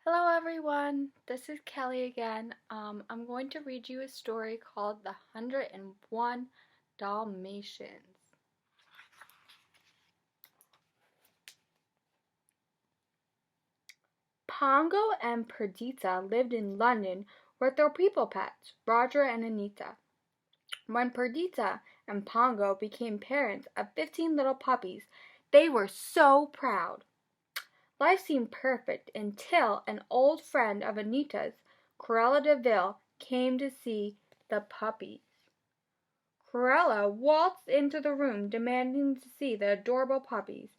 Hello everyone, this is Kelly again. I'm going to read you a story called The 101 Dalmatians. Pongo and Perdita lived in London with their people pets, Roger and Anita. When Perdita and Pongo became parents of 15 little puppies, they were so proud. Life seemed perfect until an old friend of Anita's, Cruella de Vil, came to see the puppies. Cruella waltzed into the room demanding to see the adorable puppies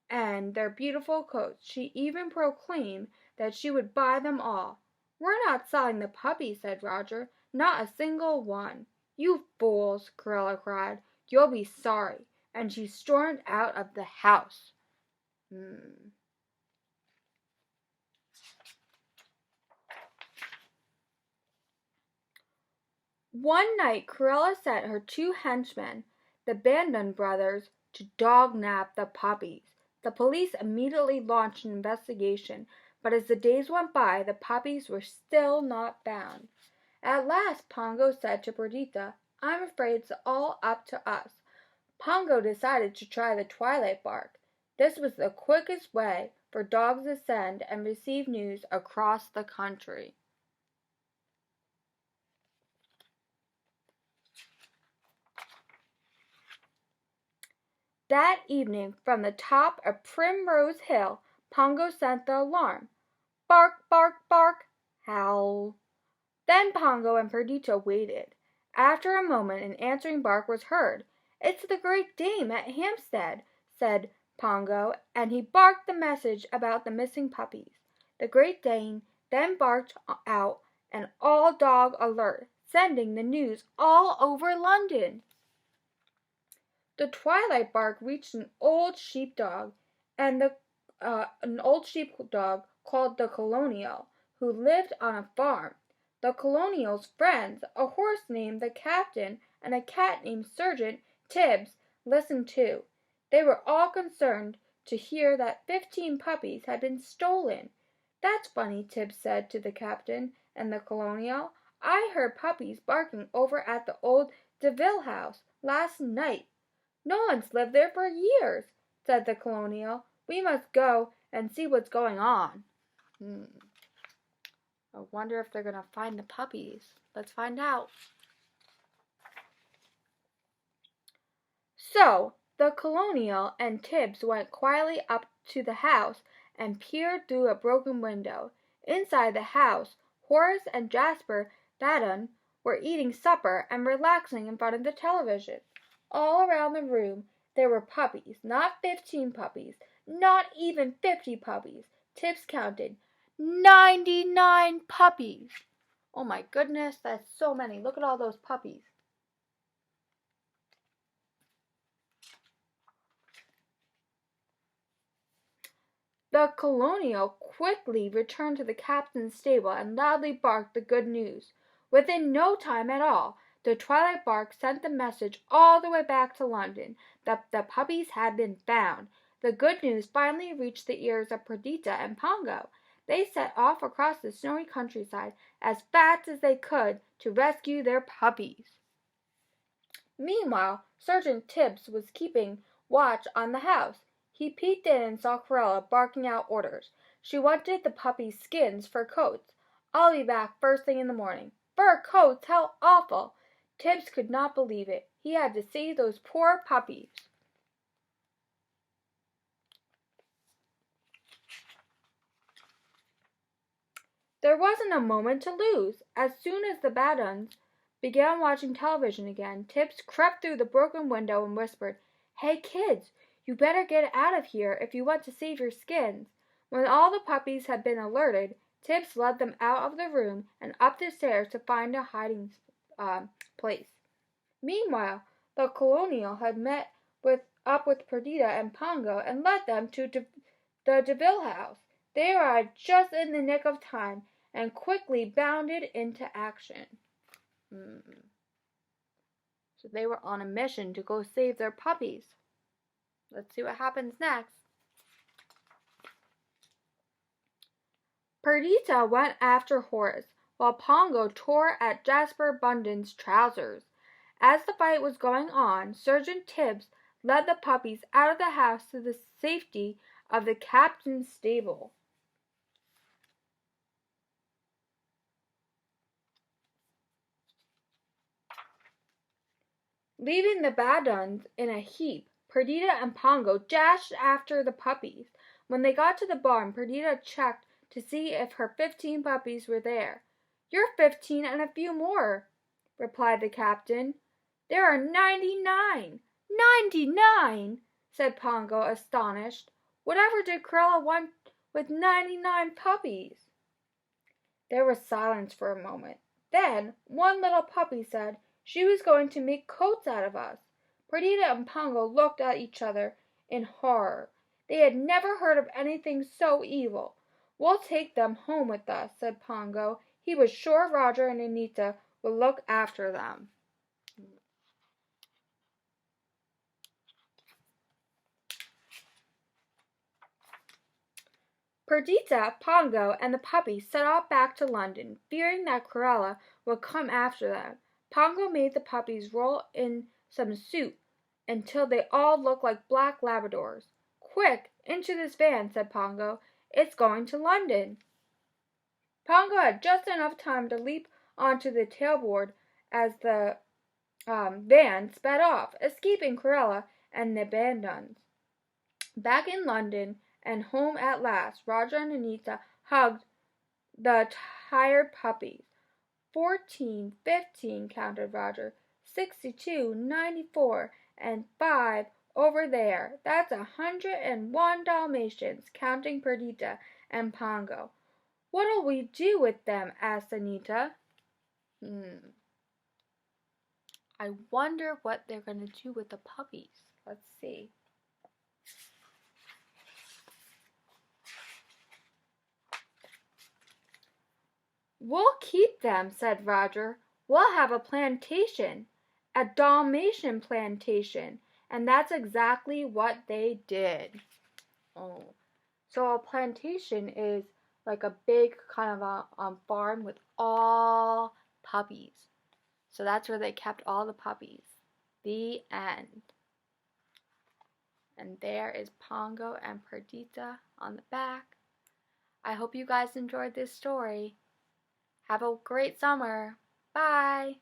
and their beautiful coats. She even proclaimed that she would buy them all. "We're not selling the puppies," said Roger. "Not a single one." "You fools!" Cruella cried. "You'll be sorry." And she stormed out of the house. One night Cruella sent her two henchmen, the Bandon brothers, to dog-nap the puppies. The police immediately launched an investigation, but as the days went by, the puppies were still not found. At last Pongo said to Perdita, "I'm afraid it's all up to us." Pongo decided to try the twilight bark. This was the quickest way for dogs to send and receive news across the country. That evening, from the top of Primrose Hill, Pongo sent the alarm. "Bark, bark, bark, howl." Then Pongo and Perdita waited. After a moment an answering bark was heard. "It's the Great Dane at Hampstead," said Pongo, and he barked the message about the missing puppies. The Great Dane then barked out an all-dog alert, sending the news all over London. The twilight bark reached an old sheepdog called the Colonial, who lived on a farm. The Colonial's friends, a horse named the Captain and a cat named Sergeant Tibbs, listened too. They were all concerned to hear that 15 puppies had been stolen. "That's funny," Tibbs said to the Captain and the Colonial. "I heard puppies barking over at the old de Vil house last night." "No one's lived there for years," said the Colonial. "We must go and see what's going on." I wonder if they're going to find the puppies. Let's find out. So, the Colonial and Tibbs went quietly up to the house and peered through a broken window. Inside the house, Horace and Jasper Badon were eating supper and relaxing in front of the television. All around the room there were puppies, not 15 puppies, not even 50 puppies. Tibbs counted 99 puppies. Oh my goodness, that's so many. Look at all those puppies. The Colonial quickly returned to the Captain's stable and loudly barked the good news. Within no time at all, the twilight bark sent the message all the way back to London that the puppies had been found. The good news finally reached the ears of Perdita and Pongo. They set off across the snowy countryside as fast as they could to rescue their puppies. Meanwhile, Sergeant Tibbs was keeping watch on the house. He peeked in and saw Cruella barking out orders. She wanted the puppies' skins for coats. "I'll be back first thing in the morning." Fur coats! How awful! Tibbs could not believe it. He had to save those poor puppies. There wasn't a moment to lose. As soon as the Badons began watching television again, Tibbs crept through the broken window and whispered, "Hey kids, you better get out of here if you want to save your skins." When all the puppies had been alerted, Tibbs led them out of the room and up the stairs to find a hiding place. Meanwhile, the Colonial had met up with Perdita and Pongo and led them to the de Vil house. They arrived just in the nick of time and quickly bounded into action. So they were on a mission to go save their puppies. Let's see what happens next. Perdita went after Horace, while Pongo tore at Jasper Bunden's trousers. As the fight was going on, Sergeant Tibbs led the puppies out of the house to the safety of the captain's stable. Leaving the Badons in a heap, Perdita and Pongo dashed after the puppies. When they got to the barn, Perdita checked to see if her 15 puppies were there. "You're 15 and a few more," replied the captain. "There are 99. 99, said Pongo, astonished. Whatever did Cruella want with 99 puppies? There was silence for a moment. Then one little puppy said she was going to make coats out of us. Perdita and Pongo looked at each other in horror. They had never heard of anything so evil. "We'll take them home with us," said Pongo. He was sure Roger and Anita would look after them. Perdita, Pongo, and the puppies set off back to London, fearing that Cruella would come after them. Pongo made the puppies roll in some soup until they all looked like black Labradors. "Quick, into this van," said Pongo. "It's going to London." Pongo had just enough time to leap onto the tailboard as the van sped off, escaping Cruella and the Badons. Back in London and home at last, Roger and Anita hugged the tired puppies. 14, 15, counted Roger. 62, 94, and 5 over there. That's 101 Dalmatians, counting Perdita and Pongo. "What'll we do with them?" asked Anita. I wonder what they're going to do with the puppies. Let's see. "We'll keep them," said Roger. "We'll have a plantation, a Dalmatian plantation." And that's exactly what they did. Oh, so a plantation is like a big kind of a farm with all puppies. So that's where they kept all the puppies. The end. And there is Pongo and Perdita on the back. I hope you guys enjoyed this story. Have a great summer. Bye.